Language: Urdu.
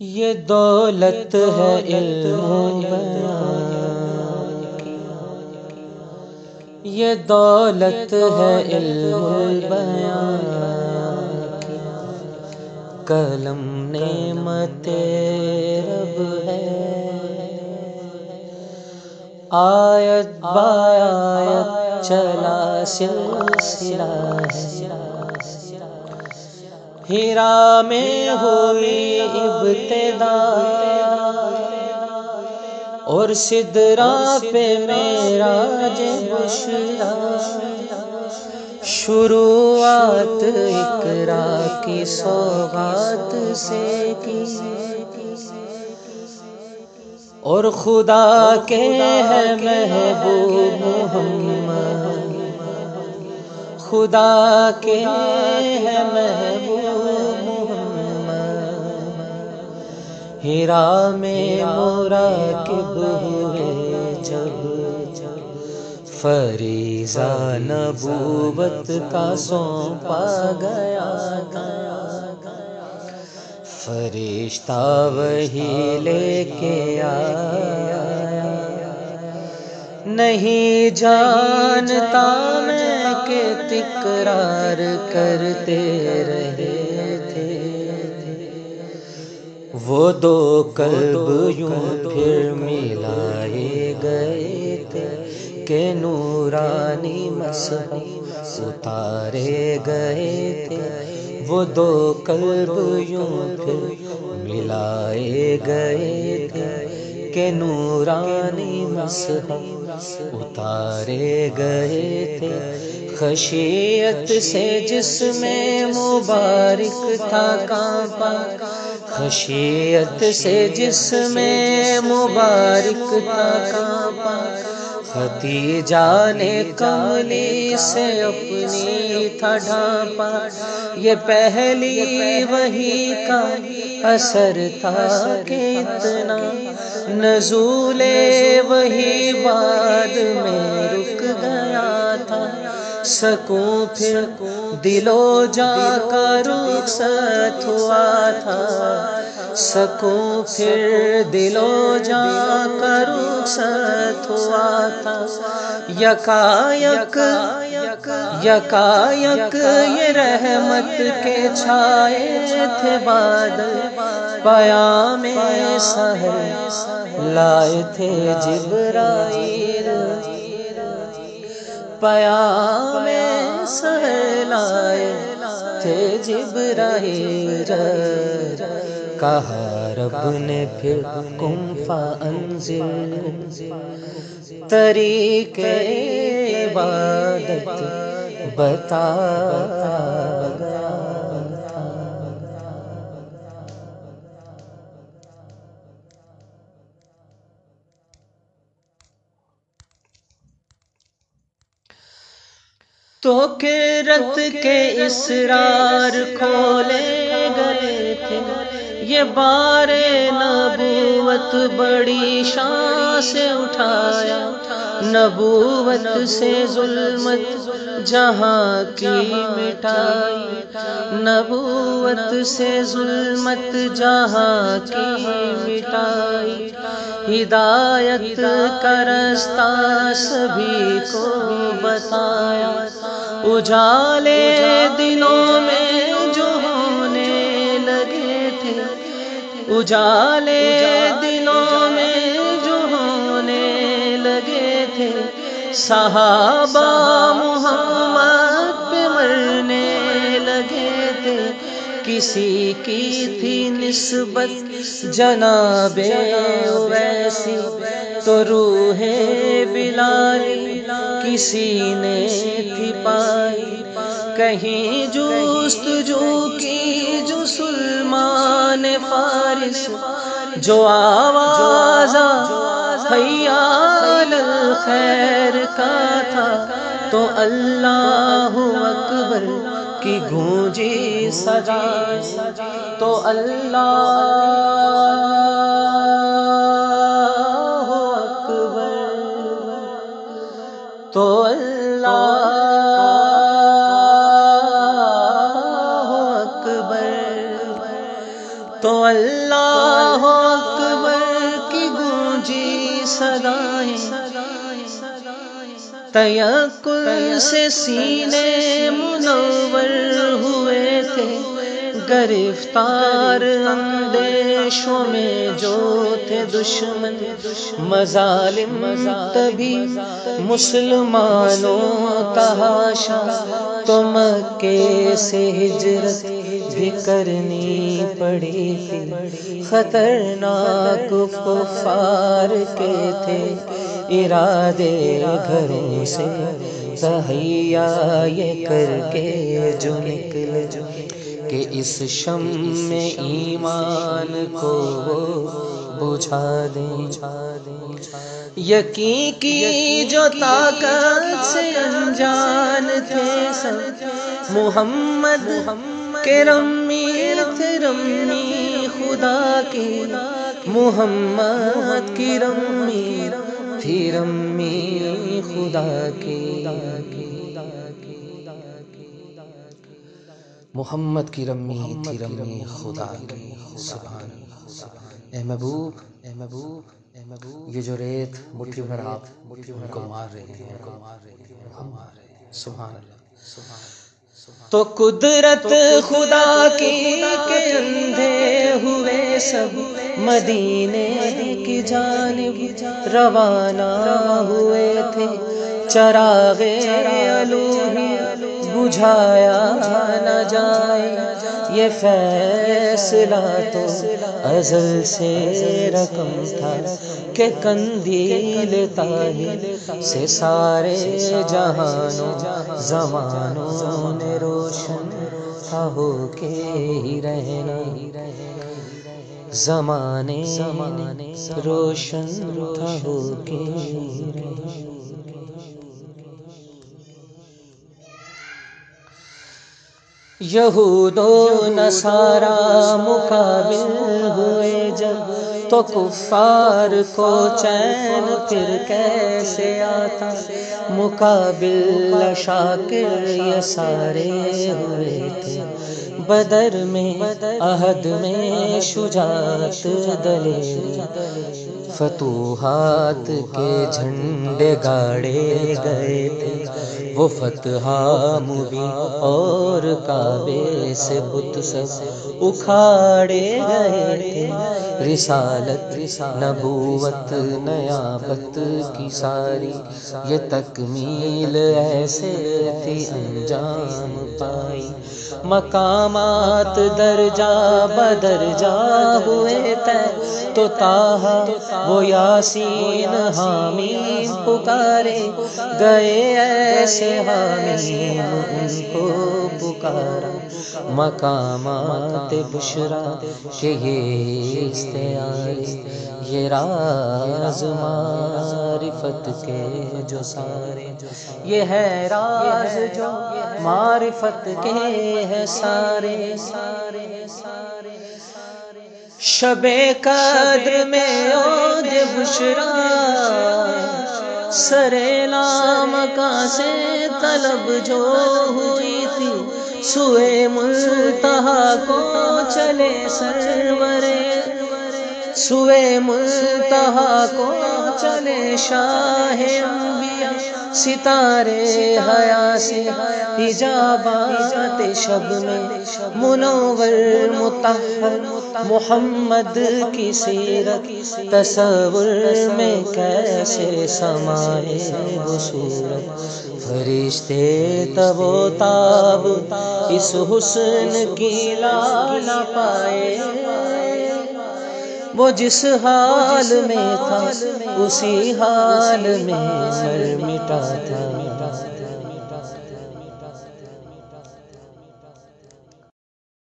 یہ دولت ہے علم بیان کی، یہ دولت ہے علم بیان کی، قلم نعمت رب ہے، آیت بآیت چلا سلسلہ ہے، ہیرا میں ہوئی ابتدا اور سدرا پہ معراج بشرا، شروعات اقرا کی سوغات سے کی، اور خدا کے ہے محبوب محمد، خدا کے ہے محبوب محمد، ہیرا میں مراقب ہوئے جب، فریضہ نبوت کا سونپا گیا تھا، فرشتہ وہی لے کے آیا، نہیں جانتا میں کہ تکرار کرتے رہے تھے، وہ دو قلب یوں پھر ملائے گئے تھے، کہ نورانی مسح اتارے گئے تھے، وہ دو قلب یوں پھر ملائے گئے تھے، کہ نورانی مسح اتارے گئے تھے، خشیت سے جسم مبارک تھا کانپا، خشیت سے جسم مبارک تھا کانپا، ختیجہ نے کملی سے اپنی تھا ڈھانپا، یہ پہلی وحی کا اثر تھا کہ اتنا، نزول وحی بعد میں رک گیا تھا، سکون پھر دل و جاں کا رخصت ہوا تھا، سکون پھر دل و جاں کا رخصت ہوا تھا، یکایک یہ رحمت کے چھائے تھے بادل، پیام سحر لائے تھے جبرائیل، پیام سحر لائے تھے جبرائیل، کہا رب نے پھر کن فانزل، طریق عبادت بتا گیا تھا۔ تو کرت کے اسرار کھولے گئے تھے، یہ بار نبوت بڑی شان سے اٹھایا، نبوت سے ظلمت جہاں کی مٹائی، نبوت سے ظلمت جہاں کی مٹائی، ہدایت کا رستہ سبھی کو بتایا، اجالے دلوں میں جو ہونے لگے تھے، اجالے دلوں میں جو ہونے لگے تھے، صحابہ محمد پہ مرنے لگے تھے، کسی کی تھی نسبت جناب اویسی، تو روح بلالی کسی نے تھی پائی، کہیں جستجو کی جو سلمان فارس، جو آواز حی علی الخیر کا تھا، تو اللہ اکبر کی گونجی صدا، تو اللہ اکبر، تو اللہ اکبر، تو اللہ اکبر کی گونجی صدائیں، تیقن سے سینے منور ہوئے تھے، گرفتار اندیشوں میں جو تھے دشمن، مظالم تبھی مسلمانوں تحاشا، تو مکے سے ہجرت بھی کرنی پڑی تھی، خطرناک کفار کے تھے ارادے گھروں سے تہیا یہ کر کے جو نکلے، کہ اس شم میں ایمان کو بجھا دیں۔ یقین کی جو طاقت سے انجان تھے سب، محمد کے رمی تھے رمی خدا کی، محمد کی رمی تھی رمی خدا کی، محمد کی رمی تھی رمی خدا کی۔ سبحان اللہ۔ اے محبوب، اے محبوب، اے محبوب، یہ جو ریت مٹھی بھر آپ ان کو مار رہے ہیں، ہم سبحان اللہ۔ تو قدرت خدا کی کہ اندھے ہوئے سب مدینے کی جانب روانہ ہوئے تھے، چراغ الوہی بجھایا نہ جائے، یہ فیصلہ تو ازل سے رقم تھا کہ قندیل طاہر سے سارے جہانوں زمانوں نے روشن تھا ہو کے ہی رہنا، زمانے روشن تھا ہو کے ہی رہنا۔ یہود و نصارا مقابل ہوئے جب، تو کفار کو چین پھر کیسے آتا، مقابل شاکر یہ سارے ہوئے تھے، بدر میں احد میں شجاعت دلیری، فتوحات کے جھنڈے گاڑے گئے تھے، وہ فتح مبین اور کعبے سے بت سب اکھاڑے گئے تھے، رسالت نبوت نیابت کی ساری یہ تکمیل ایسے تھی انجام پائی، مقامات درجہ بدرجہ ہوئے طے، تو تاہا وہ یاسین حامیم پکارے گئے، ایسے حامیم ان کو پکارا، مقامات بشرا کہ یہ استعارے، یہ راز معرفت کے جو سارے، یہ ہے راز جو معرفت کے ہے سارے، شب قدر میں عود بشرا سرے لامکاں سے طلب جو ہوئی تھی، سوئے منتہا کو چلے سرورے، سوئے منتہا کو چلے شاہ انبیاء، ستارے حیا سے حجابات شب میں منور مطہر، محمد کی سیرت تصور میں کیسے سمائے وہ صورت، فرشتے تب و تاب اس حسن کی لا نہ پائے، وہ جس حال میں تھا اسی حال میں مر مٹا تھا۔